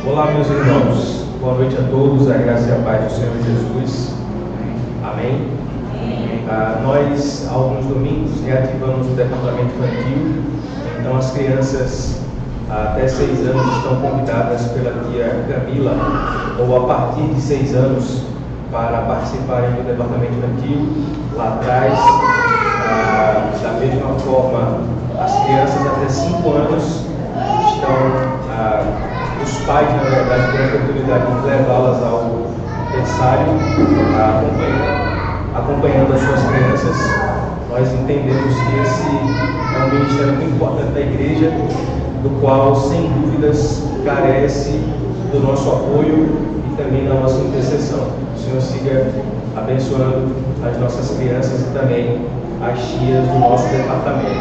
Olá, meus irmãos. Boa noite a todos. A graça e a paz do Senhor Jesus. Amém. Nós, há alguns domingos, reativamos o departamento infantil. Então, as crianças até 6 anos estão convidadas pela tia Camila, ou a partir de 6 anos, para participarem do departamento infantil. Lá atrás, da mesma forma, as crianças até 5 anos estão, os pais, na verdade, têm a oportunidade de levá-las ao berçário, acompanhando as suas crianças. Nós entendemos que esse é um ministério muito importante da igreja, do qual, sem dúvidas, carece do nosso apoio e também da nossa intercessão. O Senhor siga abençoando as nossas crianças e também as tias do nosso departamento.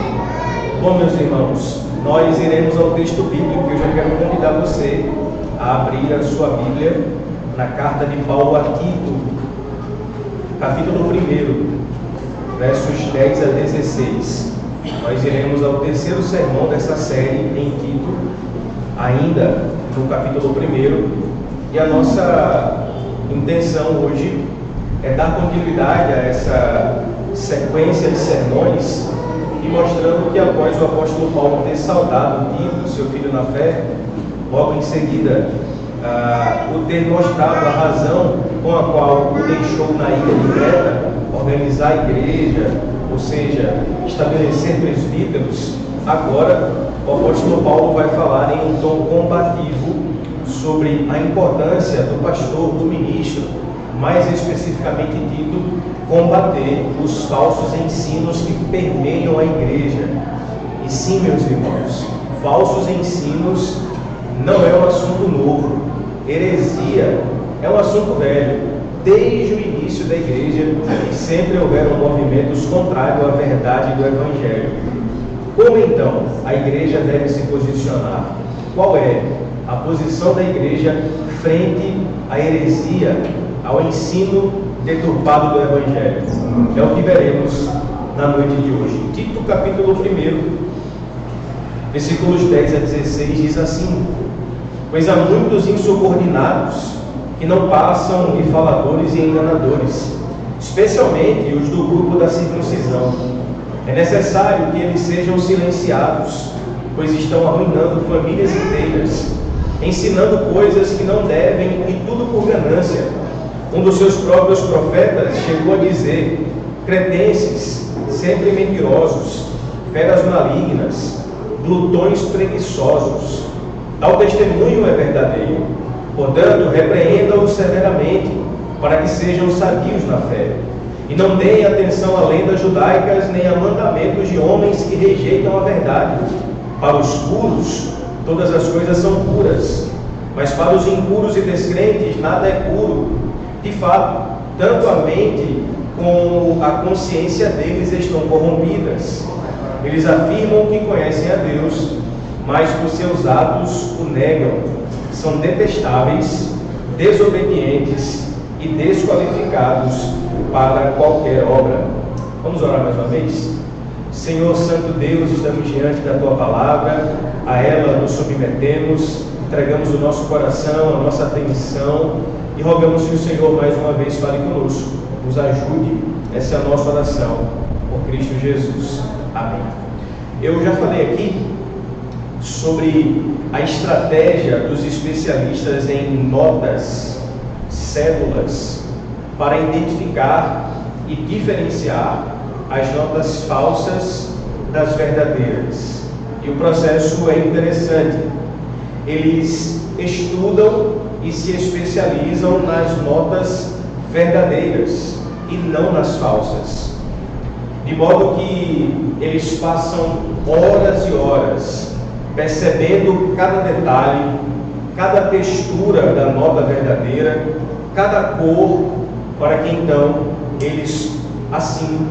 Bom, meus irmãos, nós iremos ao texto bíblico e eu já quero convidar você a abrir a sua Bíblia na carta de Paulo a Tito, capítulo 1, versos 10 a 16. Nós iremos ao terceiro sermão dessa série em Tito, ainda no capítulo 1, e a nossa intenção hoje é dar continuidade a essa sequência de sermões e mostrando que após o apóstolo Paulo ter saudado Tito, seu filho na fé, logo em seguida, o ter mostrado a razão com a qual o deixou na ilha de Creta, organizar a igreja, ou seja, estabelecer presbíteros, agora o apóstolo Paulo vai falar em um tom combativo sobre a importância do pastor, do ministro, mais especificamente Tito, combater os falsos ensinos que permeiam a igreja. E sim, meus irmãos, falsos ensinos não é um assunto novo. Heresia é um assunto velho. Desde o início da igreja, sempre houveram movimentos contrários à verdade do Evangelho. Como então a igreja deve se posicionar? Qual é a posição da igreja frente à heresia, ao ensino deturpado do Evangelho? É o que veremos na noite de hoje. Tito capítulo 1, versículos 10 a 16 diz assim: pois há muitos insubordinados que não passam de faladores e enganadores, especialmente os do grupo da circuncisão. É necessário que eles sejam silenciados, pois estão arruinando famílias inteiras, ensinando coisas que não devem e tudo por ganância. Um dos seus próprios profetas chegou a dizer: cretenses, sempre mentirosos, feras malignas, glutões preguiçosos. Tal testemunho é verdadeiro. Portanto, repreenda-os severamente, para que sejam sadios na fé, e não deem atenção a lendas judaicas, nem a mandamentos de homens que rejeitam a verdade. Para os puros, todas as coisas são puras, mas para os impuros e descrentes, nada é puro. De fato, tanto a mente como a consciência deles estão corrompidas. Eles afirmam que conhecem a Deus, mas por seus atos o negam. São detestáveis, desobedientes e desqualificados para qualquer obra. Vamos orar mais uma vez? Senhor Santo Deus, estamos diante da Tua Palavra, a ela nos submetemos, entregamos o nosso coração, a nossa atenção e rogamos que o Senhor mais uma vez fale conosco, nos ajude. Essa é a nossa oração, por Cristo Jesus. Amém. Eu já falei aqui sobre a estratégia dos especialistas em notas, cédulas, para identificar e diferenciar as notas falsas das verdadeiras. E o processo é interessante. Eles estudam e se especializam nas notas verdadeiras e não nas falsas. De modo que eles passam horas e horas percebendo cada detalhe, cada textura da nota verdadeira, cada cor, para que então eles assim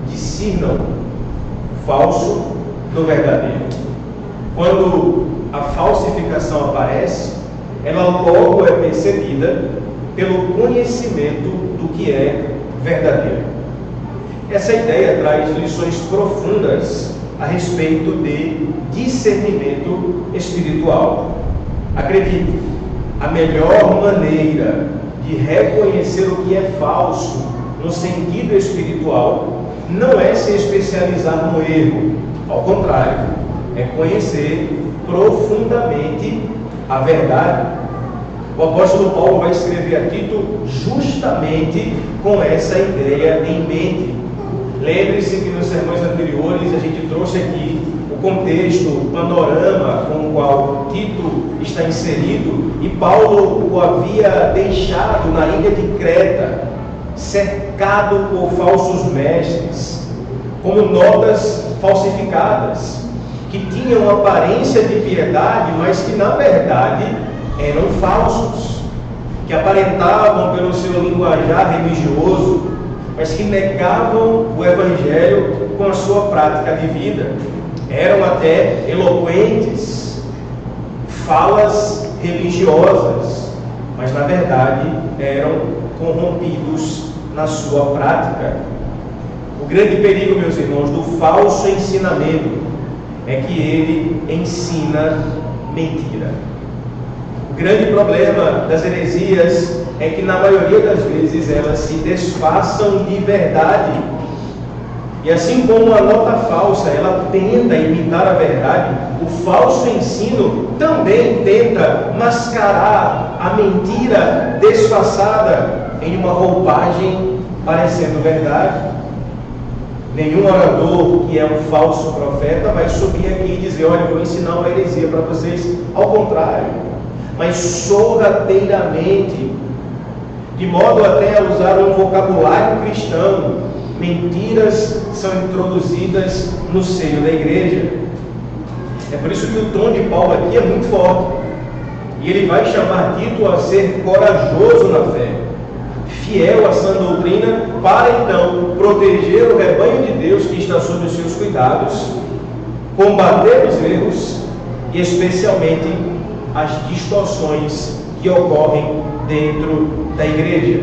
discernam o falso do verdadeiro. Quando a falsificação aparece, ela logo é percebida pelo conhecimento do que é verdadeiro. Essa ideia traz lições profundas a respeito de discernimento espiritual. Acredite, a melhor maneira de reconhecer o que é falso no sentido espiritual não é se especializar no erro, ao contrário, é conhecer profundamente a verdade. O apóstolo Paulo vai escrever a Tito justamente com essa ideia em mente. Lembre-se que nos sermões anteriores a gente trouxe aqui o contexto, o panorama com o qual Tito está inserido, e Paulo o havia deixado na ilha de Creta, cercado por falsos mestres, como notas falsificadas, que tinham aparência de piedade, mas que na verdade eram falsos, que aparentavam pelo seu linguajar religioso, mas que negavam o Evangelho com a sua prática de vida. Eram até eloquentes, falas religiosas, mas na verdade eram corrompidos na sua prática. O grande perigo, meus irmãos, do falso ensinamento é que ele ensina mentira. O grande problema das heresias é que na maioria das vezes elas se disfarçam de verdade. E assim como a nota falsa, ela tenta imitar a verdade, o falso ensino também tenta mascarar a mentira disfarçada em uma roupagem parecendo verdade. Nenhum orador que é um falso profeta vai subir aqui e dizer: olha, eu vou ensinar uma heresia para vocês. Ao contrário, mas sorrateiramente, de modo até a usar um vocabulário cristão, mentiras são introduzidas no seio da igreja. É por isso que o tom de Paulo aqui é muito forte. E ele vai chamar Tito a ser corajoso na fé, fiel à sã doutrina, para então proteger o rebanho de Deus que está sob os seus cuidados, combater os erros e especialmente as distorções que ocorrem dentro da igreja.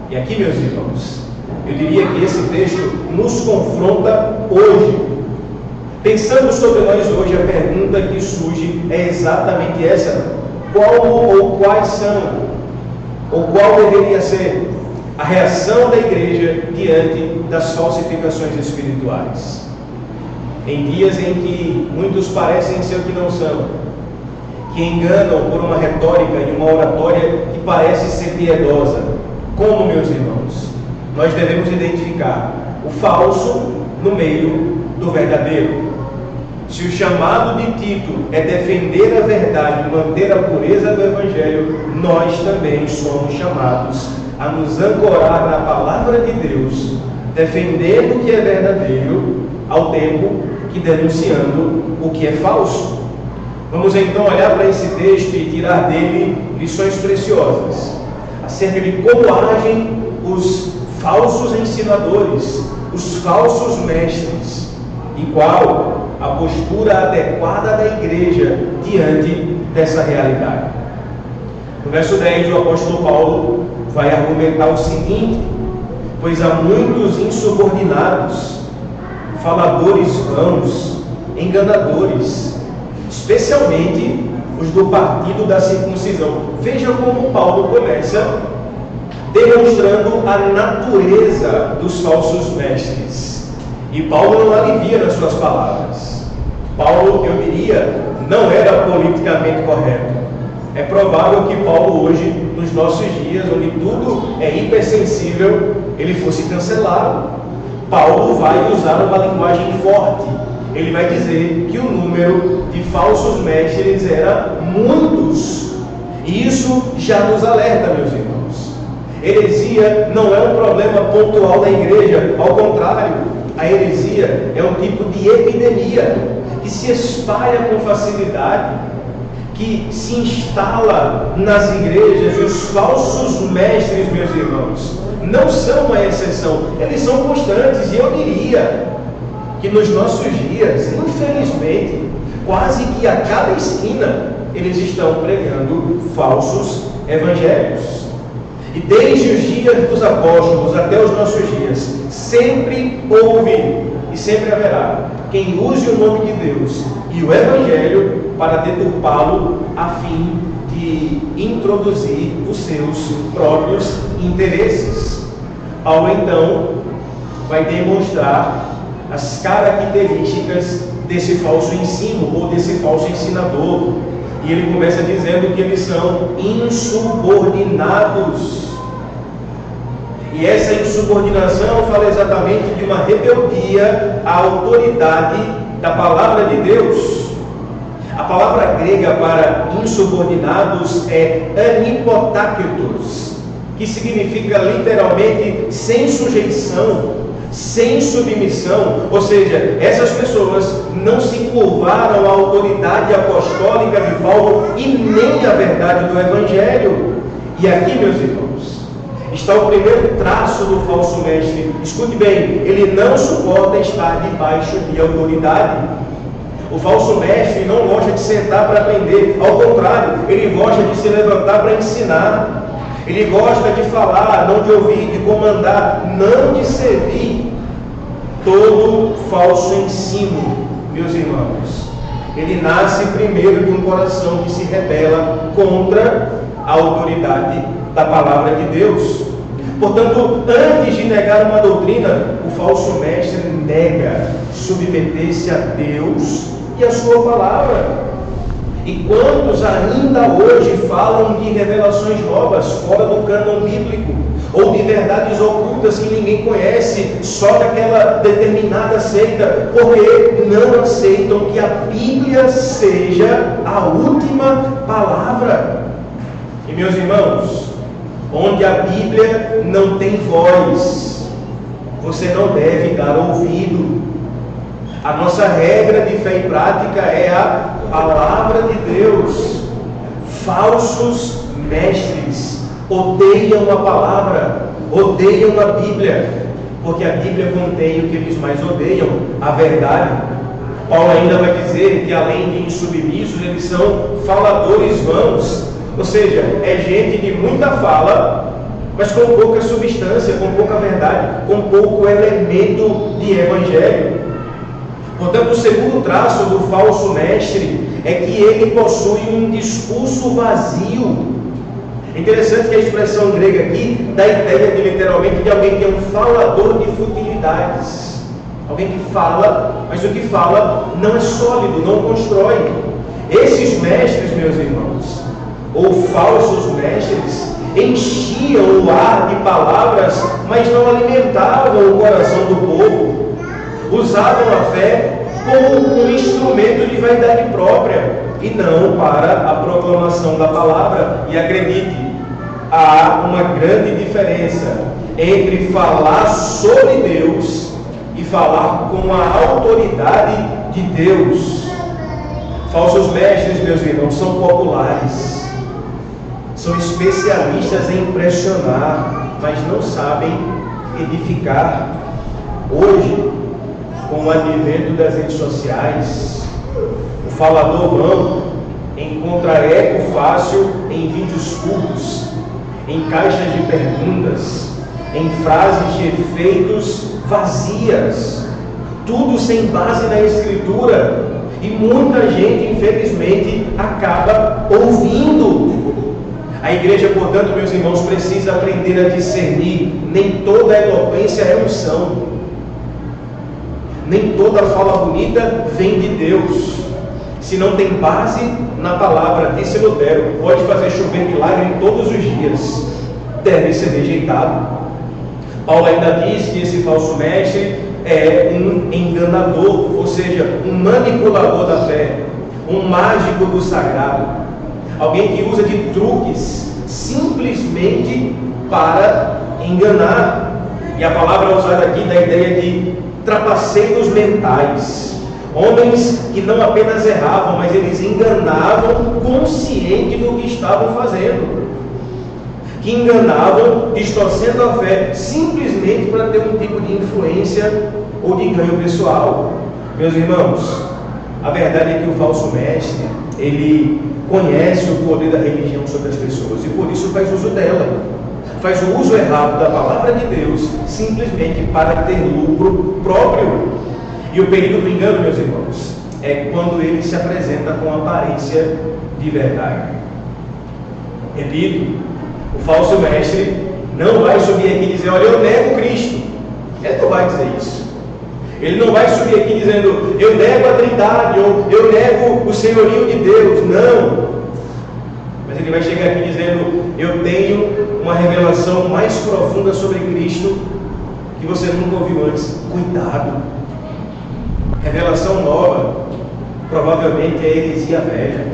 E aqui, meus irmãos, eu diria que esse texto nos confronta hoje. Pensando sobre nós hoje, a pergunta que surge é exatamente essa: como ou quais são, ou qual deveria ser a reação da igreja diante das falsificações espirituais? Em dias em que muitos parecem ser o que não são, que enganam por uma retórica e uma oratória que parece ser piedosa, como, meus irmãos, nós devemos identificar o falso no meio do verdadeiro? Se o chamado de Tito é defender a verdade e manter a pureza do Evangelho, nós também somos chamados a nos ancorar na palavra de Deus, defendendo o que é verdadeiro, ao tempo que denunciando o que é falso. Vamos então olhar para esse texto e tirar dele lições preciosas acerca de como agem os falsos ensinadores, os falsos mestres, e qual a postura adequada da igreja diante dessa realidade. No verso 10, o apóstolo Paulo vai argumentar o seguinte: pois há muitos insubordinados, faladores vãos, enganadores, especialmente os do partido da circuncisão. Veja como Paulo começa demonstrando a natureza dos falsos mestres. E Paulo não alivia nas suas palavras. Paulo, eu diria, não era politicamente correto. É provável que Paulo hoje, nos nossos dias, onde tudo é hipersensível, ele fosse cancelado. Paulo vai usar uma linguagem forte. Ele vai dizer que o número de falsos mestres era muitos. E isso já nos alerta, meus irmãos. Heresia não é um problema pontual da igreja, ao contrário. A heresia é um tipo de epidemia que se espalha com facilidade, que se instala nas igrejas, e os falsos mestres, meus irmãos, não são uma exceção, eles são constantes. E eu diria que nos nossos dias, infelizmente, quase que a cada esquina, eles estão pregando falsos evangelhos. E desde os dias dos apóstolos até os nossos dias, sempre houve e sempre haverá quem use o nome de Deus e o Evangelho para deturpá-lo a fim de introduzir os seus próprios interesses. Paulo então vai demonstrar as características desse falso ensino ou desse falso ensinador. E ele começa dizendo que eles são insubordinados. E essa insubordinação fala exatamente de uma rebeldia à autoridade da palavra de Deus. A palavra grega para insubordinados é anipotáketos, que significa literalmente sem sujeição, sem submissão. Ou seja, essas pessoas não se curvaram à autoridade apostólica de Paulo e nem à verdade do Evangelho. E aqui, meus irmãos, está o primeiro traço do falso mestre. Escute bem, ele não suporta estar debaixo de autoridade. O falso mestre não gosta de sentar para aprender, ao contrário, ele gosta de se levantar para ensinar. Ele gosta de falar, não de ouvir, de comandar, não de servir. Todo falso ensino, meus irmãos, ele nasce primeiro de um coração que se rebela contra a autoridade da palavra de Deus. Portanto, antes de negar uma doutrina, o falso mestre nega submeter-se a Deus e a sua palavra. E quantos ainda hoje falam de revelações novas fora do cânon bíblico, ou de verdades ocultas que ninguém conhece, só daquela determinada seita, porque não aceitam que a Bíblia seja a última palavra. E meus irmãos, onde a Bíblia não tem voz, você não deve dar ouvido. A nossa regra de fé e prática é a palavra de Deus. Falsos mestres odeiam a palavra, odeiam a Bíblia, porque a Bíblia contém o que eles mais odeiam, a verdade. Paulo ainda vai dizer que além de insubmissos, eles são faladores vãos. Ou seja, é gente de muita fala, mas com pouca substância, com pouca verdade, com pouco elemento de evangelho. Portanto, o segundo traço do falso mestre é que ele possui um discurso vazio. É interessante que a expressão grega aqui dá a ideia de literalmente de alguém que é um falador de futilidades. Alguém que fala, mas o que fala não é sólido, não constrói. Esses mestres, meus irmãos, ou falsos mestres, enchiam o ar de palavras, mas não alimentavam o coração do povo. Usavam a fé como um instrumento de vaidade própria e não para a proclamação da palavra. E acredite, há uma grande diferença entre falar sobre Deus e falar com a autoridade de Deus. Falsos mestres, meus irmãos, são populares, são especialistas em impressionar, mas não sabem edificar. Hoje, com o advento das redes sociais, o falador vão encontra eco fácil em vídeos curtos, em caixas de perguntas, em frases de efeitos vazias, tudo sem base na Escritura, e muita gente, infelizmente, acaba ouvindo. A igreja, portanto, meus irmãos, precisa aprender a discernir. Nem toda eloquência é unção. Nem toda fala bonita vem de Deus. Se não tem base na palavra, disse Lutero, pode fazer chover milagre em todos os dias, deve ser rejeitado. Paulo ainda diz que esse falso mestre é um enganador, ou seja, um manipulador da fé, um mágico do sagrado, alguém que usa de truques simplesmente para enganar. E a palavra usada aqui dá a ideia de trapaceiros mentais, homens que não apenas erravam, mas eles enganavam consciente do que estavam fazendo, que enganavam, distorcendo a fé, simplesmente para ter um tipo de influência ou de ganho pessoal. Meus irmãos, a verdade é que o falso mestre, ele conhece o poder da religião sobre as pessoas e por isso faz uso dela. Faz o uso errado da palavra de Deus simplesmente para ter lucro próprio. E o perigo do engano, meus irmãos, é quando ele se apresenta com aparência de verdade. Repito, o falso mestre não vai subir aqui e dizer: olha, eu nego Cristo. Ele não vai dizer isso. Ele não vai subir aqui dizendo: eu nego a Trindade, ou eu nego o senhorio de Deus. Não. Mas ele vai chegar aqui dizendo: eu tenho uma revelação mais profunda sobre Cristo que você nunca ouviu antes. Cuidado. Revelação nova provavelmente é heresia velha.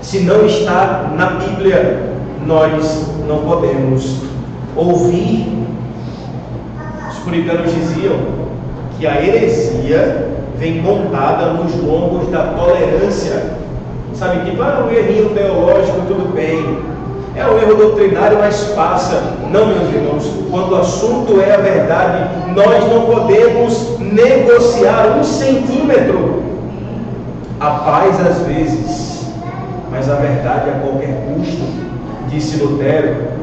Se não está na Bíblia, nós não podemos ouvir. Os puritanos diziam que a heresia vem montada nos lombos da tolerância. Sabe, tipo, um errinho teológico, tudo bem. É um erro doutrinário, mas passa. Não, meus irmãos, quando o assunto é a verdade, nós não podemos negociar 1 centímetro. A paz às vezes, mas a verdade a qualquer custo, disse Lutero.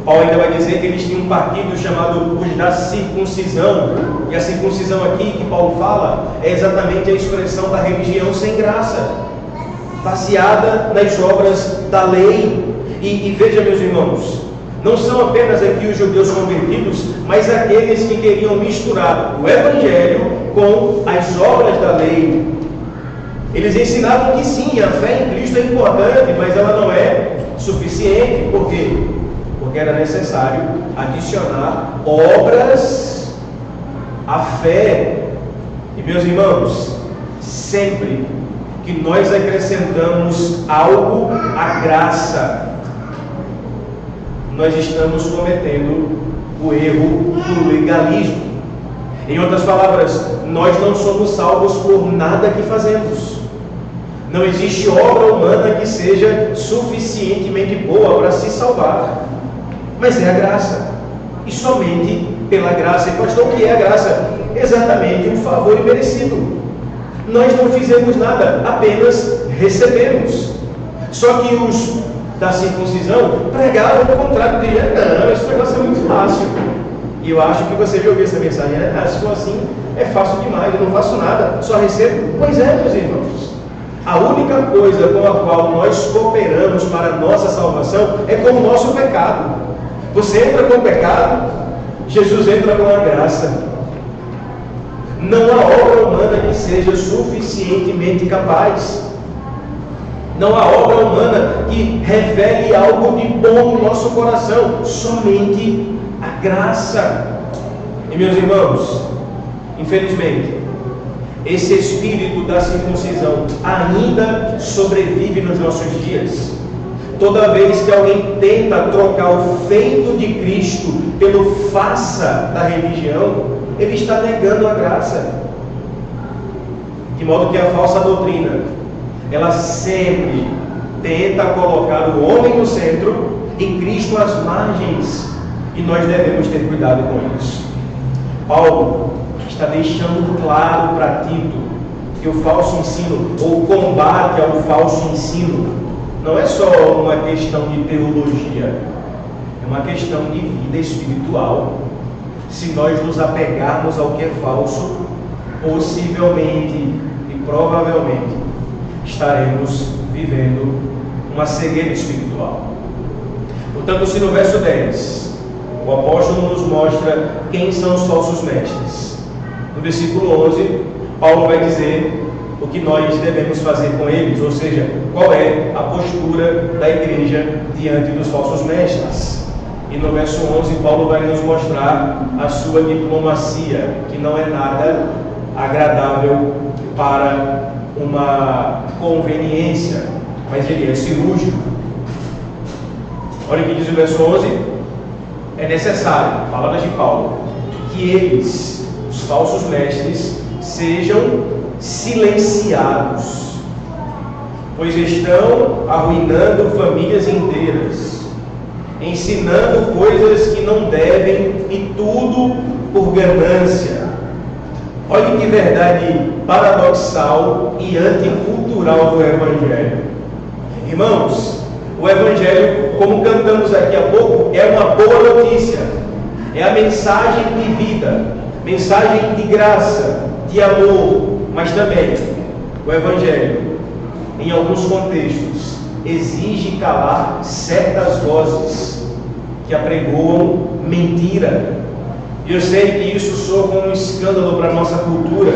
Paulo ainda vai dizer que eles tinham um partido chamado os da circuncisão. E a circuncisão aqui que Paulo fala é exatamente a expressão da religião sem graça, baseada nas obras da lei. E veja, meus irmãos, não são apenas aqui os judeus convertidos, mas aqueles que queriam misturar o Evangelho com as obras da lei. Eles ensinavam que sim, a fé em Cristo é importante, mas ela não é suficiente. Por quê? Porque era necessário adicionar obras à fé. E, meus irmãos, sempre que nós acrescentamos algo à graça, nós estamos cometendo o erro do legalismo. Em outras palavras, nós não somos salvos por nada que fazemos. Não existe obra humana que seja suficientemente boa para se salvar. Mas é a graça. E somente pela graça. E pastor, o que é a graça? Exatamente um favor imerecido. Nós não fizemos nada, apenas recebemos. Só que os da circuncisão pregavam o contrário. Diziam: não, esse negócio é muito fácil. E eu acho que você já ouviu essa mensagem, né? Se for assim, é fácil demais, eu não faço nada, só recebo. Pois é, meus irmãos. A única coisa com a qual nós cooperamos para a nossa salvação é com o nosso pecado. Você entra com o pecado, Jesus entra com a graça. Não há obra humana que seja suficientemente capaz. Não há obra humana que revele algo de bom no nosso coração. Somente a graça. E, meus irmãos, infelizmente, esse espírito da circuncisão ainda sobrevive nos nossos dias. Toda vez que alguém tenta trocar o feito de Cristo pelo faça da religião, ele está negando a graça. De modo que a falsa doutrina, ela sempre tenta colocar o homem no centro e Cristo às margens. E nós devemos ter cuidado com isso. Paulo está deixando claro para Tito que o falso ensino, ou o combate ao falso ensino, não é só uma questão de teologia, é uma questão de vida espiritual. Se nós nos apegarmos ao que é falso, possivelmente e provavelmente estaremos vivendo uma cegueira espiritual. Portanto, se no verso 10 o apóstolo nos mostra quem são os falsos mestres, no versículo 11 Paulo vai dizer o que nós devemos fazer com eles, ou seja, qual é a postura da igreja diante dos falsos mestres. E no verso 11 Paulo vai nos mostrar a sua diplomacia, que não é nada agradável para uma conveniência, mas ele é cirúrgico. Olha o que diz o verso 11: é necessário, palavras de Paulo, que eles, os falsos mestres, sejam silenciados, pois estão arruinando famílias inteiras, ensinando coisas que não devem, e tudo por ganância. Olha que verdade paradoxal e anticultural do Evangelho. Irmãos, o Evangelho, como cantamos aqui há pouco, é uma boa notícia. É a mensagem de vida, mensagem de graça, de amor, Mas também, o Evangelho, em alguns contextos, exige calar certas vozes que apregoam mentira. E eu sei que isso soa como um escândalo para a nossa cultura,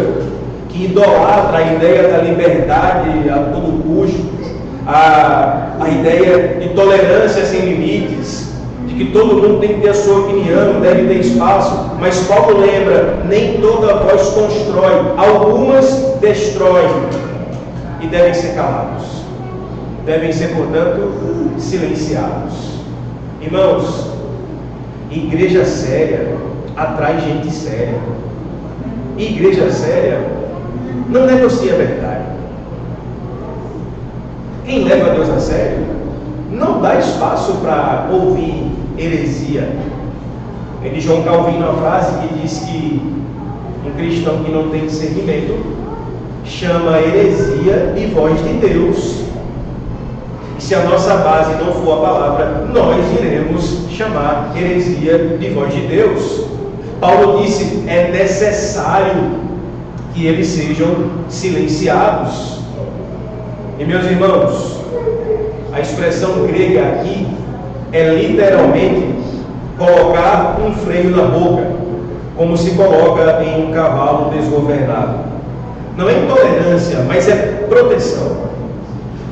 que idolatra a ideia da liberdade a todo custo, a ideia de tolerância sem limites, de que todo mundo tem que ter a sua opinião, deve ter espaço. Mas Paulo lembra, nem toda voz constrói, algumas destroem e devem ser calados. Devem ser, portanto, silenciados. Irmãos, igreja séria atrai gente séria. E igreja séria não negocia a verdade. Quem leva Deus a sério não dá espaço para ouvir heresia. Vem de João Calvino uma frase que diz que um cristão que não tem discernimento chama heresia de voz de Deus. E se a nossa base não for a palavra, nós iremos chamar heresia de voz de Deus. Paulo disse, é necessário que eles sejam silenciados. E meus irmãos, a expressão grega aqui é literalmente colocar um freio na boca, como se coloca em um cavalo desgovernado. Não é intolerância, mas é proteção.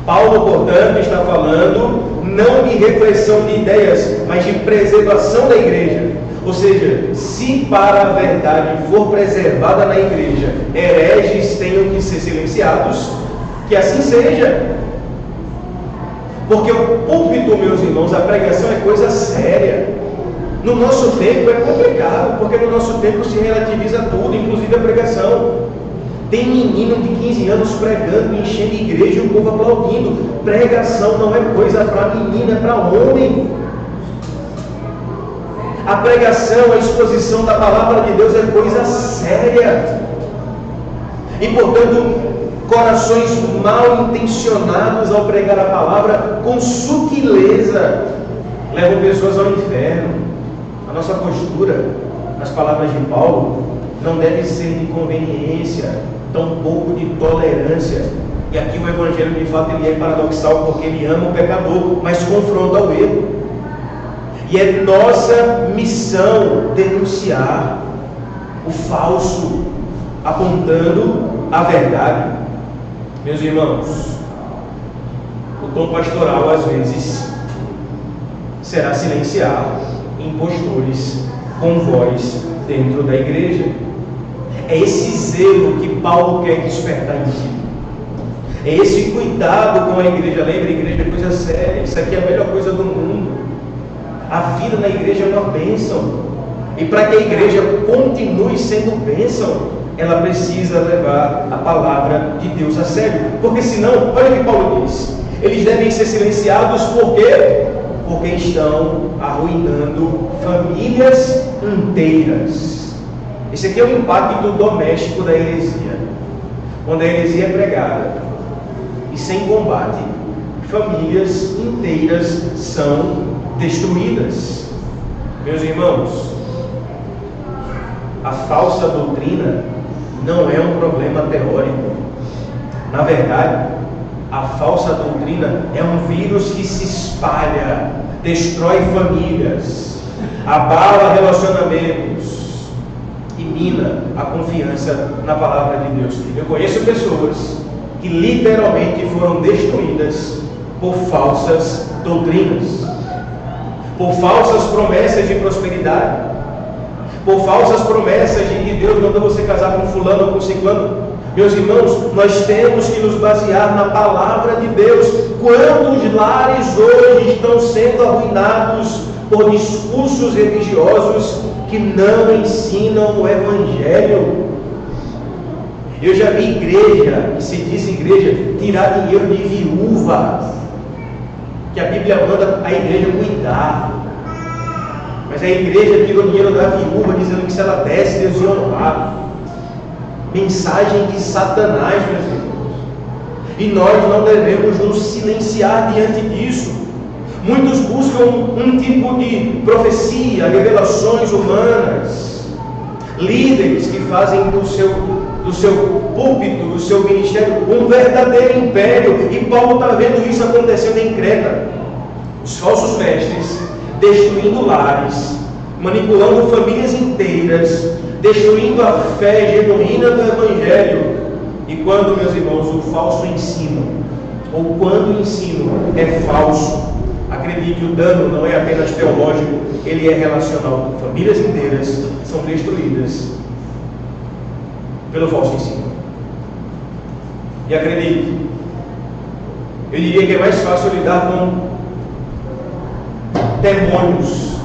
Paulo, portanto, está falando não de repressão de ideias, mas de preservação da igreja. Ou seja, se para a verdade for preservada na igreja, hereges tenham que ser silenciados, que assim seja. Porque o púlpito, meus irmãos, a pregação é coisa séria. No nosso tempo é complicado, porque no nosso tempo se relativiza tudo, inclusive a pregação. Tem menino de 15 anos pregando, enchendo a igreja e o povo aplaudindo. Pregação não é coisa para menina, é para homem. A pregação, a exposição da palavra de Deus é coisa séria. E, portanto, corações mal intencionados ao pregar a palavra com sutileza levam pessoas ao inferno. A nossa postura, nas palavras de Paulo, não deve ser de conveniência, tampouco de tolerância. E aqui o Evangelho, de fato, ele é paradoxal, porque ele ama o pecador, mas confronta o erro. E é nossa missão denunciar o falso, apontando a verdade. Meus irmãos, o tom pastoral às vezes será silenciar impostores com voz dentro da igreja. É esse zelo que Paulo quer despertar em si. É esse cuidado com a igreja. Lembra, a igreja é coisa séria. Isso aqui é a melhor coisa do mundo. A vida na igreja é uma bênção. E para que a igreja continue sendo bênção, ela precisa levar a palavra de Deus a sério. Porque senão, olha o que Paulo diz, eles devem ser silenciados por quê? Porque estão arruinando famílias inteiras. Esse aqui é o impacto doméstico da heresia. Quando a heresia é pregada e sem combate, famílias inteiras são destruídas. Meus irmãos, a falsa doutrina não é um problema teórico. Na verdade, a falsa doutrina é um vírus que se espalha, destrói famílias, abala relacionamentos e mina a confiança na palavra de Deus. Eu conheço pessoas que literalmente foram destruídas por falsas doutrinas, por falsas promessas de prosperidade, por falsas promessas de que Deus mandou você casar com fulano ou com ciclano. Meus irmãos, nós temos que nos basear na palavra de Deus. Quantos lares hoje estão sendo arruinados por discursos religiosos que não ensinam o Evangelho? Eu já vi igreja, que se diz igreja, tirar dinheiro de viúva, que a Bíblia manda a igreja cuidar. Mas a igreja tira o dinheiro da viúva, dizendo que se ela desse, Deus ia honrar. Mensagem de Satanás, meus irmãos. E nós não devemos nos silenciar diante disso. Muitos buscam um tipo de profecia, revelações humanas, líderes que fazem do seu do seu púlpito, do seu ministério, um verdadeiro império. E Paulo está vendo isso acontecendo em Creta. Os falsos mestres destruindo lares, manipulando famílias inteiras, destruindo a fé genuína do Evangelho. E quando, meus irmãos, o falso ensino, ou quando o ensino é falso, acredite, o dano não é apenas teológico, ele é relacional. Famílias inteiras são destruídas pelo falso ensino. E acredite, eu diria que é mais fácil lidar com demônios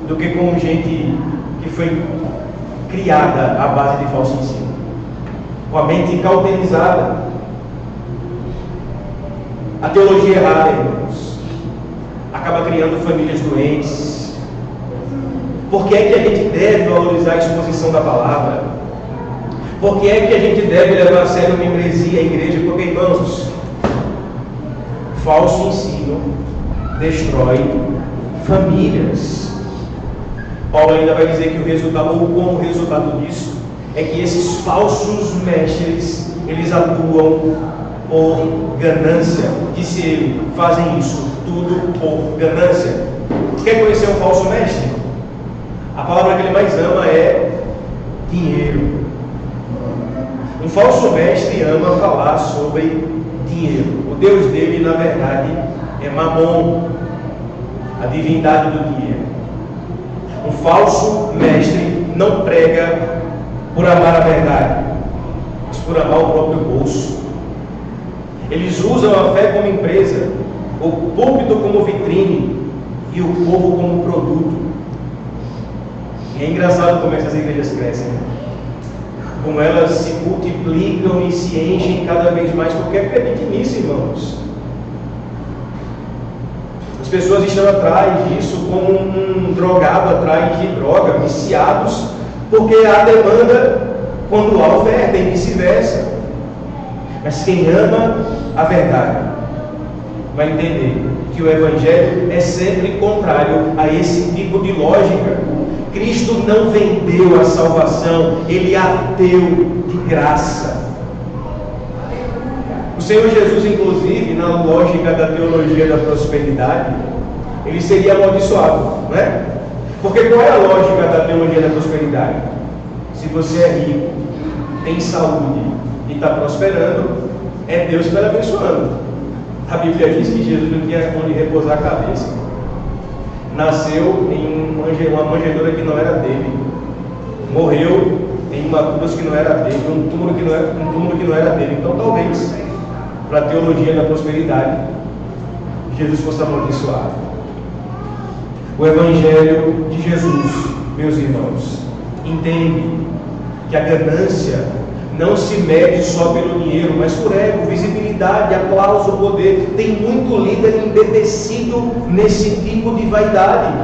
do que com gente que foi criada à base de falso ensino, com a mente cauterizada. A teologia errada, irmãos, acaba criando famílias doentes. Por que é que a gente deve valorizar a exposição da palavra? Por que é que a gente deve levar a sério a membresia, a igreja? Porque, irmãos, falso ensino destrói famílias. Paulo ainda vai dizer que o resultado, ou como resultado disso, é que esses falsos mestres, eles atuam por ganância. Disse ele, fazem isso tudo por ganância. Quer conhecer um falso mestre? A palavra que ele mais ama é dinheiro. Um falso mestre ama falar sobre dinheiro. O Deus dele, na verdade, é Mamon, a divindade do dinheiro. Um falso mestre não prega por amar a verdade, mas por amar o próprio bolso. Eles usam a fé como empresa, o púlpito como vitrine e o povo como produto. E é engraçado como essas igrejas crescem, como elas se multiplicam e se enchem cada vez mais, porque acredite nisso, irmãos. As pessoas estão atrás disso como um drogado atrás de droga, viciados, porque há demanda quando há oferta e vice-versa. Mas quem ama a verdade vai entender que o Evangelho é sempre contrário a esse tipo de lógica. Cristo não vendeu a salvação, Ele a deu de graça. O Senhor Jesus, inclusive, na lógica da teologia da prosperidade, Ele seria amaldiçoado, não é? Porque qual é a lógica da teologia da prosperidade? Se você é rico, tem saúde e está prosperando, é Deus que está abençoando. A Bíblia diz que Jesus não tinha onde repousar a cabeça. Nasceu em uma manjedoura que não era dele. Morreu em uma cruz que não era dele, um túmulo que não era dele. Então, talvez, para a teologia da prosperidade, Jesus fosse amaldiçoado. O Evangelho de Jesus, meus irmãos, entende que a ganância não se mede só pelo dinheiro, mas por ego, visibilidade, aplauso, poder. Tem muito líder embebecido nesse tipo de vaidade.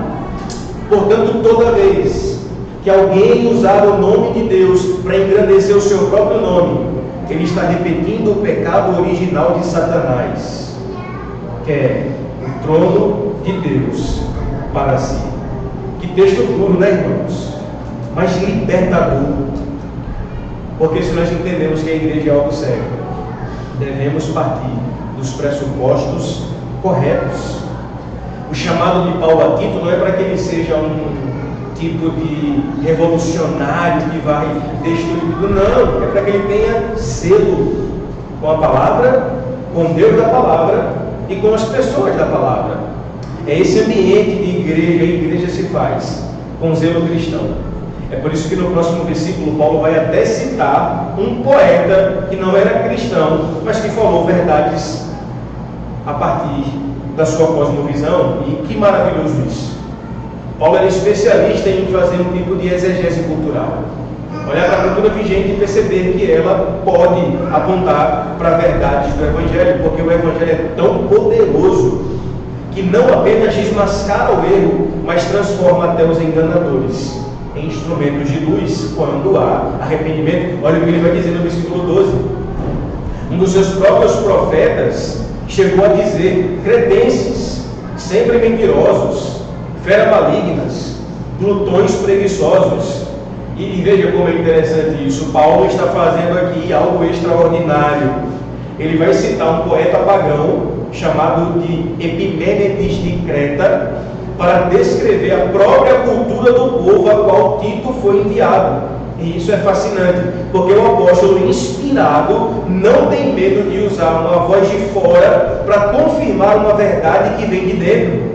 Portanto, toda vez que alguém usar o nome de Deus para engrandecer o seu próprio nome, ele está repetindo o pecado original de Satanás, que é o trono de Deus para si. Que texto duro, né, irmãos? Mas libertador. Porque se nós entendemos que a igreja é algo sério, devemos partir dos pressupostos corretos. O chamado de Paulo a Tito não é para que ele seja um tipo de revolucionário que vai destruir tudo, não. É para que ele tenha selo com a palavra, com Deus da palavra e com as pessoas da palavra. É esse ambiente de igreja, a igreja se faz com zelo cristão. É por isso que no próximo versículo Paulo vai até citar um poeta que não era cristão, mas que falou verdades a partir da sua cosmovisão. E que maravilhoso isso! Paulo era especialista em fazer um tipo de exegese cultural, olhar para a cultura vigente e perceber que ela pode apontar para verdades do Evangelho, porque o Evangelho é tão poderoso que não apenas desmascara o erro, mas transforma até os enganadores em instrumentos de luz quando há arrependimento. Olha o que ele vai dizer no versículo 12. Um dos seus próprios profetas chegou a dizer: cretenses, sempre mentirosos, feras malignas, glutões preguiçosos, E veja como é interessante isso. Paulo está fazendo aqui algo extraordinário. Ele vai citar um poeta pagão chamado de Epimênides de Creta para descrever a própria cultura do povo a qual Tito foi enviado. E isso é fascinante, porque o apóstolo inspirado não tem medo de usar uma voz de fora para confirmar uma verdade que vem de dentro.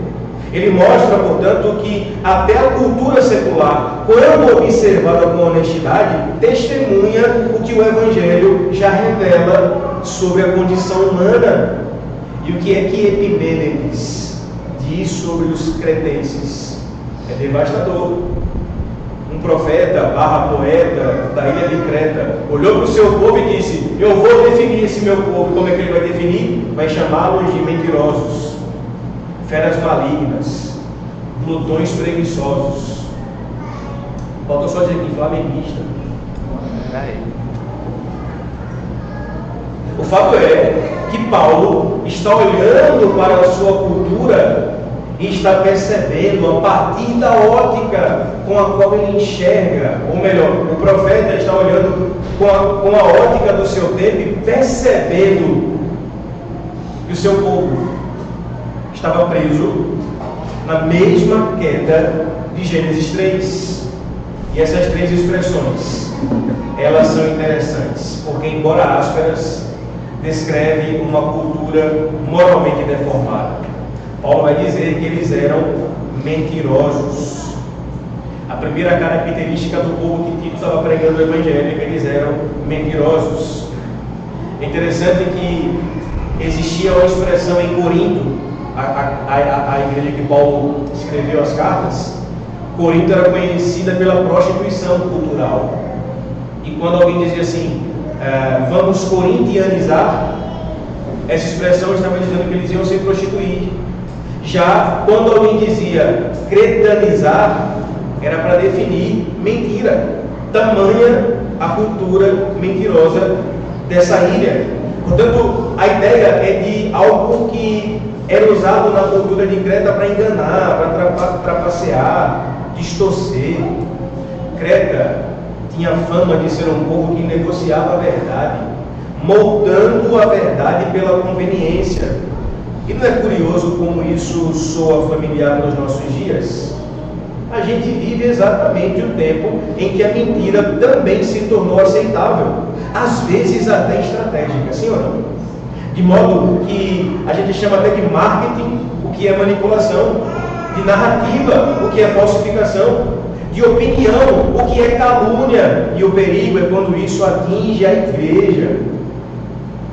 Ele mostra, portanto, que até a cultura secular, quando observada com honestidade, testemunha o que o Evangelho já revela sobre a condição humana. E o que é que Epimênides diz sobre os cretenses? É devastador. Um profeta / poeta da ilha de Creta olhou para o seu povo e disse: eu vou definir esse meu povo. Como é que ele vai definir? Vai chamá-los de mentirosos, feras malignas, glutões preguiçosos. Falta só dizer aqui, flamenguista. O fato é que Paulo está olhando para a sua cultura e está percebendo a partir da ótica com a qual ele enxerga, ou melhor, o profeta está olhando com a ótica do seu tempo e percebendo que o seu povo estava preso na mesma queda de Gênesis 3. E essas três expressões, elas são interessantes, porque embora ásperas, descreve uma cultura moralmente deformada. Paulo vai dizer que eles eram mentirosos. A primeira característica do povo que Tito estava pregando o Evangelho é que eles eram mentirosos. É interessante que existia uma expressão em Corinto, a igreja que Paulo escreveu as cartas. Corinto era conhecida pela prostituição cultural. E quando alguém dizia assim, vamos corintianizar, essa expressão estava dizendo que eles iam se prostituir. Já quando alguém dizia cretanizar, era para definir mentira. Tamanha a cultura mentirosa dessa ilha. Portanto, a ideia é de algo que era usado na cultura de Creta para enganar, para trapacear, distorcer. Creta tinha fama de ser um povo que negociava a verdade, moldando a verdade pela conveniência. E não é curioso como isso soa familiar nos nossos dias? A gente vive exatamente o tempo em que a mentira também se tornou aceitável, às vezes até estratégica, sim ou não? De modo que a gente chama até de marketing o que é manipulação, de narrativa o que é falsificação, de opinião o que é calúnia. E o perigo é quando isso atinge a igreja,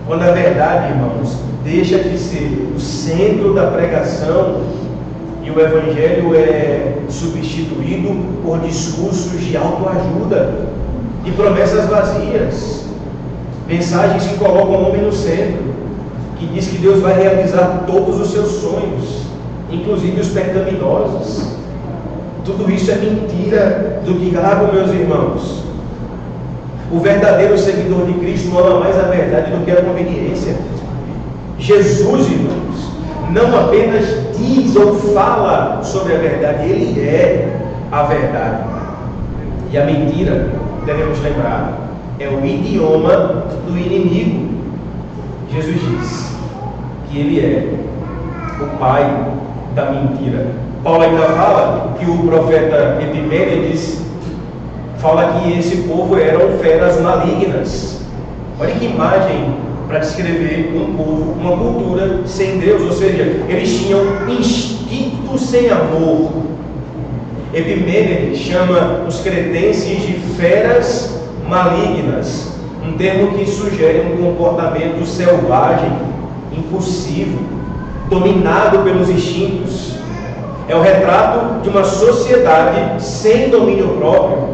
quando a verdade, irmãos, deixa de ser o centro da pregação e o Evangelho é substituído por discursos de autoajuda e promessas vazias, mensagens que colocam o homem no centro, que diz que Deus vai realizar todos os seus sonhos, inclusive os pecaminosos. Tudo isso é mentira do diabo, meus irmãos. O verdadeiro seguidor de Cristo ama mais a verdade do que a conveniência. Jesus, irmãos, não apenas diz ou fala sobre a verdade, ele é a verdade. E a mentira, devemos lembrar, é o idioma do inimigo. Jesus diz que ele é o pai da mentira. Paulo ainda fala que o profeta Epimênides fala que esse povo eram feras malignas. Olha que imagem para descrever um povo, uma cultura sem Deus, ou seja, eles tinham instinto sem amor. Epimênides chama os cretenses de feras malignas, um termo que sugere um comportamento selvagem, impulsivo, dominado pelos instintos. É o retrato de uma sociedade sem domínio próprio,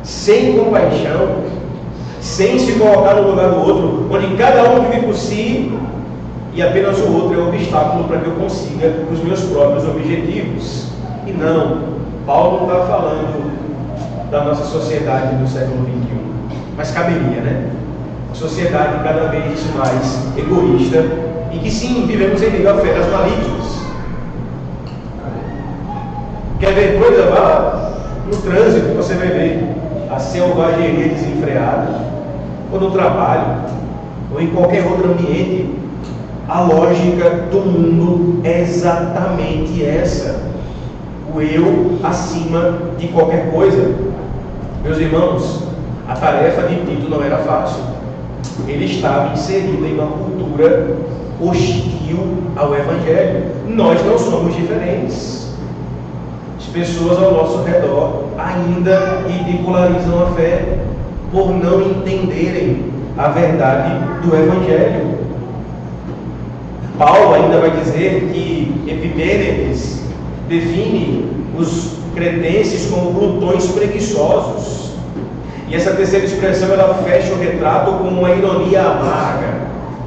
sem compaixão, sem se colocar no lugar do outro, onde cada um vive por si e apenas o outro é um obstáculo para que eu consiga os meus próprios objetivos. E não, Paulo não está falando da nossa sociedade do século XXI, mas caberia, né? Uma sociedade cada vez mais egoísta e que sim, vivemos em meio a feras malignas. Quer ver coisa? Vá no trânsito, você vai ver. a selvageria desenfreada, ou no trabalho, ou em qualquer outro ambiente, a lógica do mundo é exatamente essa: o eu acima de qualquer coisa. Meus irmãos, a tarefa de Tito não era fácil. Ele estava inserido em uma cultura hostil ao Evangelho. Nós não somos diferentes. As pessoas ao nosso redor ainda ridicularizam a fé por não entenderem a verdade do Evangelho. Paulo ainda vai dizer que Epimênides define os cretenses como glutões preguiçosos. E essa terceira expressão, ela fecha o retrato com uma ironia amarga.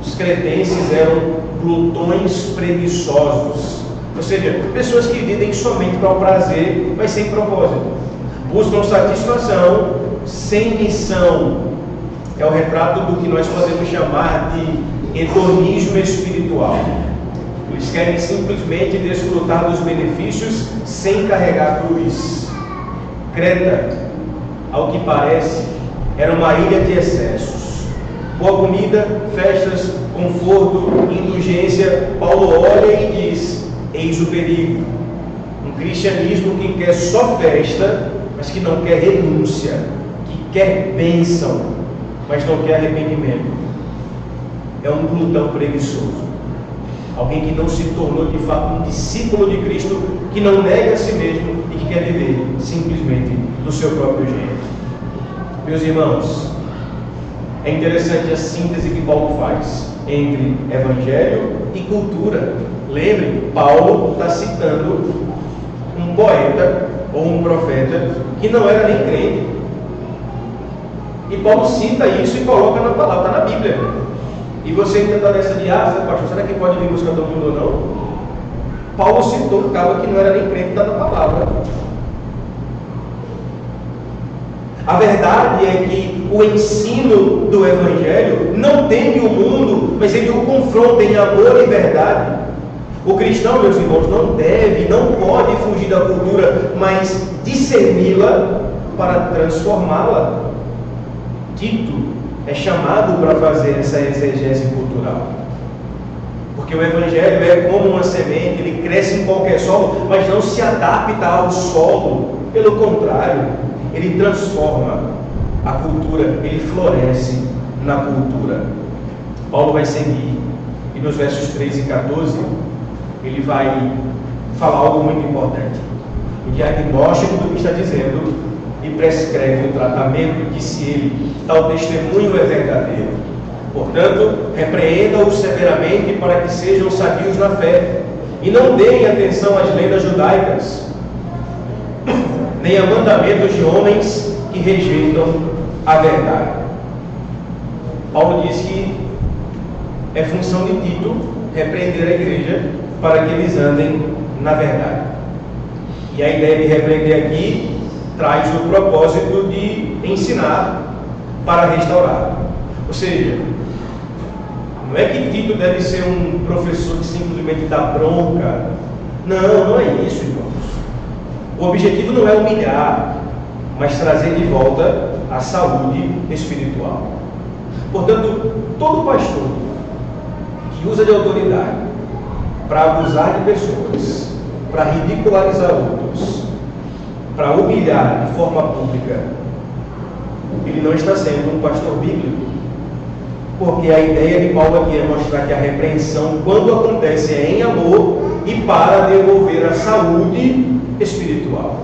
Os cretenses eram glutões preguiçosos, ou seja, pessoas que vivem somente para o prazer, mas sem propósito. Buscam satisfação sem missão. É o retrato do que nós podemos chamar de hedonismo espiritual. Eles querem simplesmente desfrutar dos benefícios sem carregar cruz. Creta, ao que parece, era uma ilha de excessos. Boa comida, festas, conforto, indulgência. Paulo olha e diz: eis o perigo. Um cristianismo que quer só festa, mas que não quer renúncia, que quer bênção, mas não quer arrependimento. É um glutão preguiçoso. Alguém que não se tornou de fato um discípulo de Cristo, que não nega a si mesmo e que quer viver simplesmente do seu próprio jeito. Meus irmãos, é interessante a síntese que Paulo faz entre evangelho e cultura. Lembre, Paulo está citando um poeta ou um profeta que não era nem crente. E Paulo cita isso e coloca na palavra, está na Bíblia. E você ainda está nessa de, pastor, será que pode vir buscar todo mundo ou não? Paulo citou um cara que não era nem crente, está na palavra. A verdade é que o ensino do Evangelho não teme o mundo, mas ele o confronta em amor e verdade. O cristão, meus irmãos, não deve, não pode fugir da cultura, mas discerni-la para transformá-la. Tito é chamado para fazer essa exegese cultural. Porque o Evangelho é como uma semente, ele cresce em qualquer solo, mas não se adapta ao solo. Pelo contrário, ele transforma a cultura, ele floresce na cultura. Paulo vai seguir, e nos versos 13 e 14, ele vai falar algo muito importante. O diagnóstico do que está dizendo e prescreve o tratamento que, se ele tal testemunho é verdadeiro. Portanto, repreenda-os severamente para que sejam sabios na fé e não deem atenção às lendas judaicas, nem a mandamentos de homens que rejeitam a verdade. Paulo diz que é função de Tito repreender a igreja para que eles andem na verdade. E a ideia de repreender aqui traz o propósito de ensinar para restaurar. Ou seja, não é que Tito deve ser um professor que simplesmente dá bronca. Não é isso, irmãos. O objetivo não é humilhar, mas trazer de volta a saúde espiritual. Portanto, todo pastor que usa de autoridade para abusar de pessoas, para ridicularizar outros, para humilhar de forma pública, ele não está sendo um pastor bíblico. Porque a ideia de Paulo aqui é mostrar que a repreensão, quando acontece, é em amor e para devolver a saúde espiritual.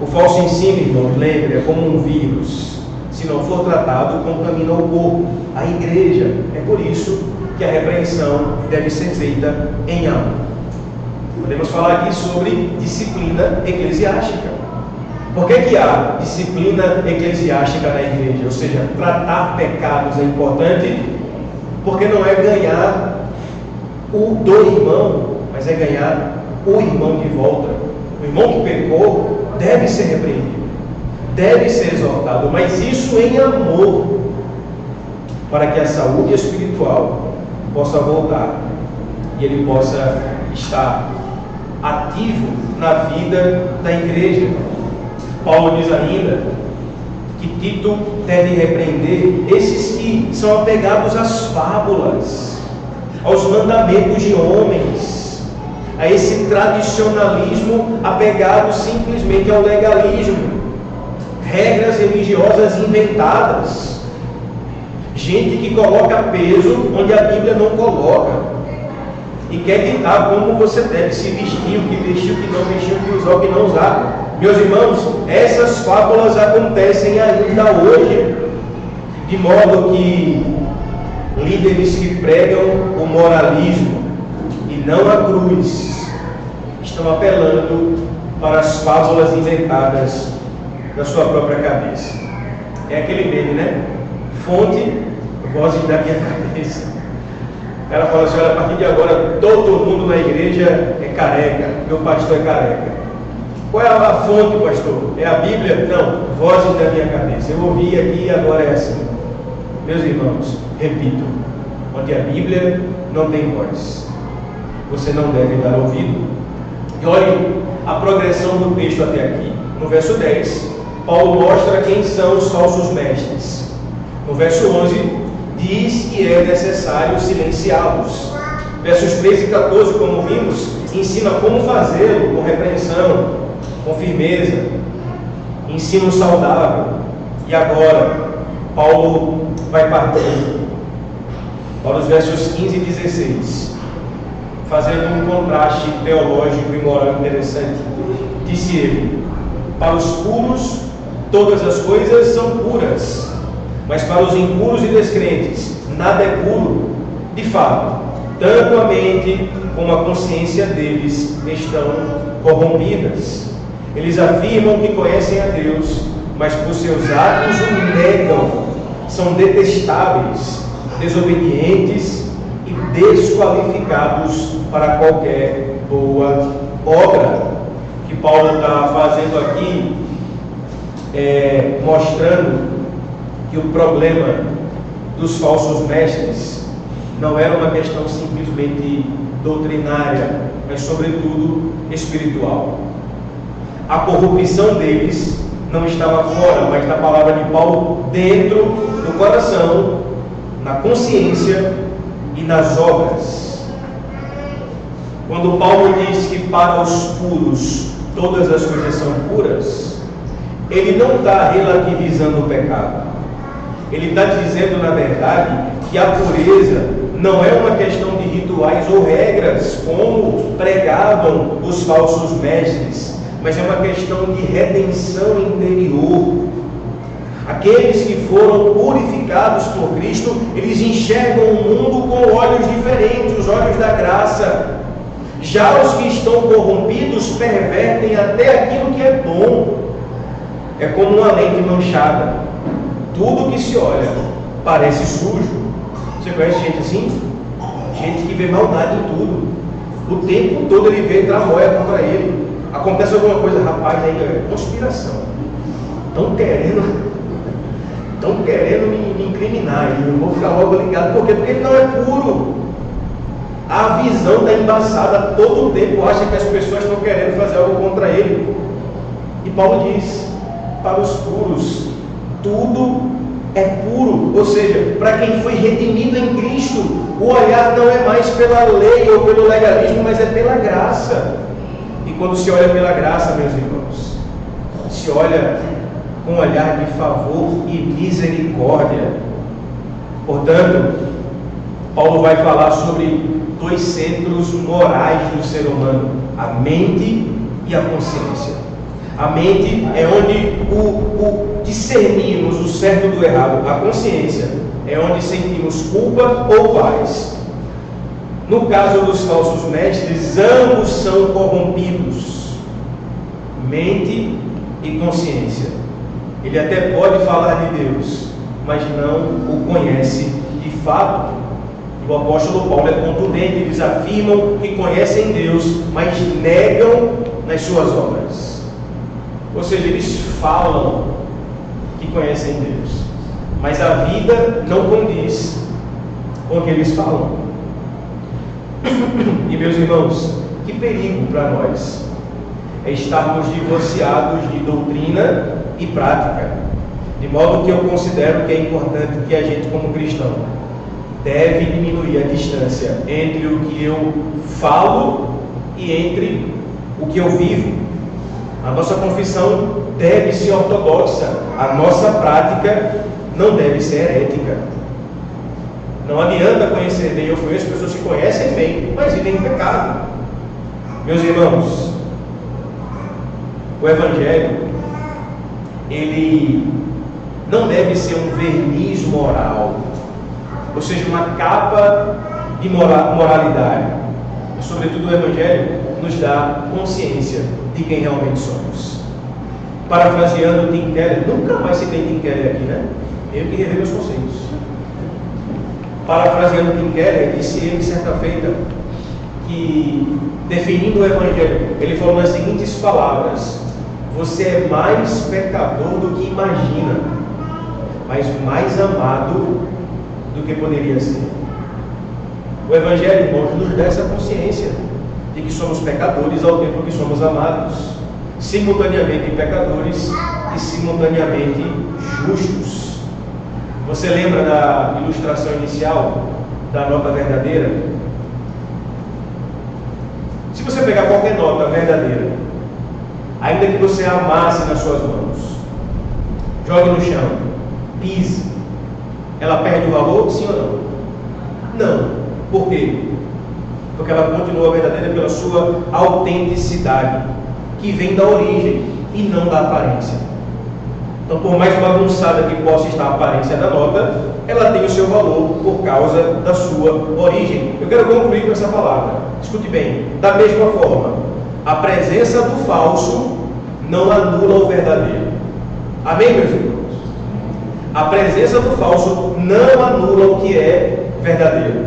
O falso ensino, irmãos, lembre, é como um vírus. Se não for tratado, contamina o corpo, a igreja. É por isso que a repreensão deve ser feita em amor. Podemos falar aqui sobre disciplina eclesiástica. Por que há disciplina eclesiástica na igreja? Ou seja, tratar pecados é importante, porque não é ganhar o do irmão, mas é ganhar o irmão de volta. O irmão que pecou deve ser repreendido, deve ser exortado, mas isso em amor, para que a saúde espiritual possa voltar e ele possa estar ativo na vida da igreja. Paulo diz ainda que Tito deve repreender esses que são apegados às fábulas, aos mandamentos de homens, a esse tradicionalismo apegado simplesmente ao legalismo, regras religiosas inventadas, gente que coloca peso onde a Bíblia não coloca e quer ditar como você deve se vestir, o que vestir, o que não vestir, o que usar, o que não usar. Meus irmãos, essas fábulas acontecem ainda hoje, de modo que líderes que pregam o moralismo e não a cruz estão apelando para as fábulas inventadas da sua própria cabeça. É aquele meme, né? Fonte, vozes da minha cabeça. O cara fala assim: olha, a partir de agora todo mundo na igreja é careca, meu pastor é careca. Qual é a fonte, pastor? É a Bíblia? Não, vozes da minha cabeça. Eu ouvi aqui e agora é assim. Meus irmãos, repito, onde a Bíblia não tem voz, você não deve dar ouvido. E olhe a progressão do texto até aqui. No verso 10, Paulo mostra quem são os falsos mestres. No verso 11, diz que é necessário silenciá-los. Versos 13 e 14, como vimos, ensina como fazê-lo, com repreensão, com firmeza, ensino saudável. E agora, Paulo vai partir para os versos 15 e 16, fazendo um contraste teológico e moral interessante. Disse ele: para os puros, todas as coisas são puras, mas para os impuros e descrentes, nada é puro. De fato, tanto a mente como a consciência deles estão corrompidas. Eles afirmam que conhecem a Deus, mas por seus atos o negam. São detestáveis, desobedientes e desqualificados para qualquer boa obra. O que Paulo está fazendo aqui é mostrando que o problema dos falsos mestres não era uma questão simplesmente doutrinária, mas sobretudo espiritual. A corrupção deles não estava fora, mas na palavra de Paulo, dentro do coração, na consciência e nas obras. Quando Paulo diz que para os puros todas as coisas são puras, ele não está relativizando o pecado. Ele está dizendo, na verdade, que a pureza não é uma questão de rituais ou regras, como pregavam os falsos mestres, mas é uma questão de redenção interior. Aqueles que foram purificados por Cristo, eles enxergam o mundo com olhos diferentes, os olhos da graça. Já os que estão corrompidos pervertem até aquilo que é bom. É como uma lente manchada. Tudo que se olha parece sujo. Você conhece gente assim? Gente que vê maldade em tudo. O tempo todo ele vê tramóia contra ele. Acontece alguma coisa, rapaz, aí é conspiração. Estão querendo me incriminar. E eu vou ficar logo ligado. Por quê? Porque ele não é puro. A visão está embaçada. Todo o tempo acha que as pessoas estão querendo fazer algo contra ele. E Paulo diz: para os puros, tudo é puro. Ou seja, para quem foi redimido em Cristo, o olhar não é mais pela lei ou pelo legalismo, mas é pela graça. E quando se olha pela graça, meus irmãos, se olha com um olhar de favor e misericórdia. Portanto, Paulo vai falar sobre dois centros morais do ser humano: a mente e a consciência. A mente é onde discernimos o certo do errado. A consciência é onde sentimos culpa ou paz. No caso dos falsos mestres, ambos são corrompidos, mente e consciência. Ele até pode falar de Deus, mas não o conhece de fato. O apóstolo Paulo é contundente. Eles afirmam que conhecem Deus, mas negam nas suas obras. Ou seja, eles falam que conhecem Deus, mas a vida não condiz com o que eles falam. E meus irmãos, que perigo para nós é estarmos divorciados de doutrina e prática. De modo que eu considero que é importante que a gente, como cristão, deve diminuir a distância entre o que eu falo e entre o que eu vivo. A nossa confissão deve ser ortodoxa, a nossa prática não deve ser herética. Não adianta conhecer bem, eu conheço pessoas que conhecem bem, mas vivem em pecado. Meus irmãos, o Evangelho, ele não deve ser um verniz moral, ou seja, uma capa de moralidade. E, sobretudo, o Evangelho nos dá consciência de quem realmente somos. Parafraseando Tim Keller, nunca mais citei Tim Keller aqui, né? Eu que rever meus conceitos. Parafraseando Tim Keller, disse ele certa feita que, definindo o Evangelho, ele falou nas seguintes palavras: você é mais pecador do que imagina, mas mais amado do que poderia ser. O Evangelho, irmãos, nos dá essa consciência de que somos pecadores ao tempo que somos amados, simultaneamente pecadores e simultaneamente justos. Você lembra da ilustração inicial da nota verdadeira? Se você pegar qualquer nota verdadeira, ainda que você a amasse nas suas mãos, jogue no chão, pise, ela perde o valor, sim ou não? Não. Por quê? Porque ela continua verdadeira pela sua autenticidade, que vem da origem e não da aparência. Então, por mais bagunçada que possa estar a aparência da nota, ela tem o seu valor por causa da sua origem. Eu quero concluir com essa palavra. Escute bem. Da mesma forma, a presença do falso não anula o verdadeiro. Amém, meus irmãos? A presença do falso não anula o que é verdadeiro.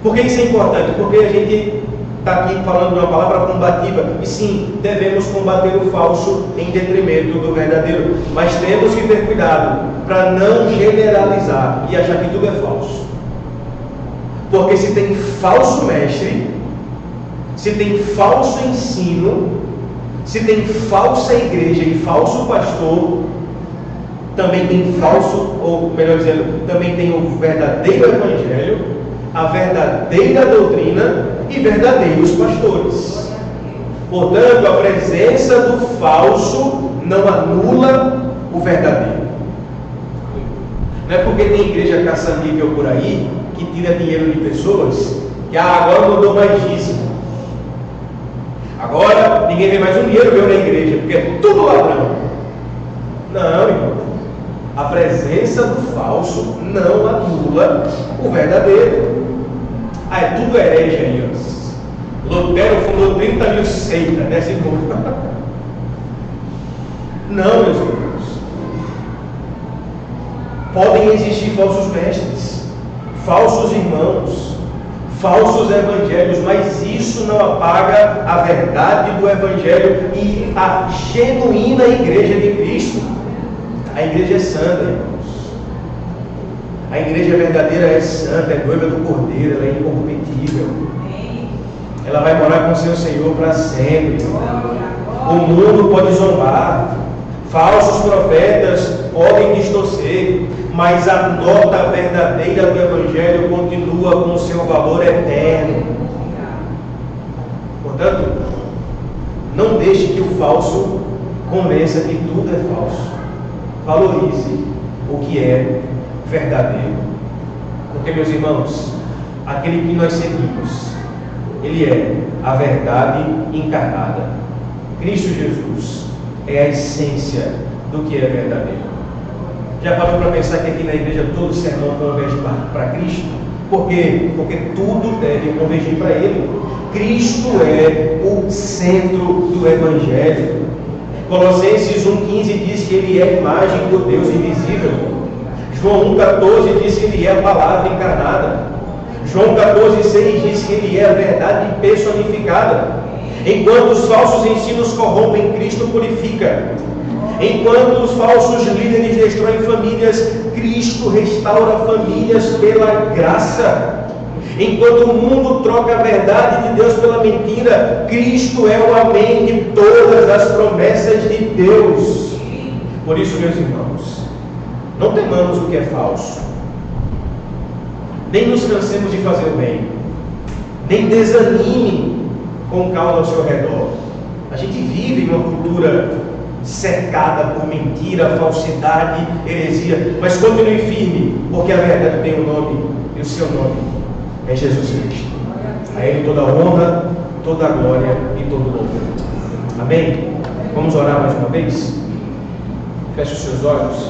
Por que isso é importante? Porque a gente está aqui falando de uma palavra combativa, e sim, devemos combater o falso em detrimento do verdadeiro, mas temos que ter cuidado para não generalizar e achar que tudo é falso. Porque se tem falso mestre, se tem falso ensino, se tem falsa igreja e falso pastor, também tem falso, ou melhor dizendo, também tem o verdadeiro evangelho, a verdadeira doutrina e verdadeiros pastores. Portanto, a presença do falso não anula o verdadeiro. Não é porque tem igreja caça-níquel por aí que tira dinheiro de pessoas que agora não dou mais dízimo. Agora ninguém vê mais um dinheiro meu na igreja, porque é tudo ladrão. Não, irmão. A presença do falso não anula o verdadeiro. Ah, é tudo herege aí, ó. Lutero fundou 30 mil seitas, né? Não, meus irmãos. Podem existir falsos mestres, falsos irmãos, falsos evangelhos, mas isso não apaga a verdade do evangelho e a genuína igreja de Cristo. A igreja é santa, irmãos. A igreja verdadeira é santa, é noiva do Cordeiro, ela é incorruptível. Ela vai morar com o seu Senhor para sempre. O mundo pode zombar, falsos profetas podem distorcer, mas a nota verdadeira do Evangelho continua com o seu valor eterno. Portanto, não deixe que o falso convença que tudo é falso. Valorize o que é verdadeiro. Porque, meus irmãos, aquele que nós seguimos, ele é a verdade encarnada. Cristo Jesus é a essência do que é verdadeiro. Já parou para pensar que aqui na igreja todo sermão converge para Cristo? Por quê? Porque tudo deve convergir para Ele. Cristo é o centro do Evangelho. Colossenses 1,15 diz que Ele é a imagem do Deus invisível. João 1,14 diz que Ele é a palavra encarnada. João 14,6 diz que Ele é a verdade personificada. Enquanto os falsos ensinos corrompem, Cristo purifica. Enquanto os falsos líderes destroem famílias, Cristo restaura famílias pela graça. Enquanto o mundo troca a verdade de Deus pela mentira, Cristo é o amém de todas as promessas de Deus. Por isso, meus irmãos, não temamos o que é falso, nem nos cansemos de fazer o bem, nem desanime com o caos ao seu redor. A gente vive em uma cultura cercada por mentira, falsidade, heresia, mas continue firme, porque a verdade tem um nome, e o seu nome é Jesus Cristo. A Ele toda a honra, toda a glória e todo o louvor. Amém? Vamos orar mais uma vez? Feche os seus olhos.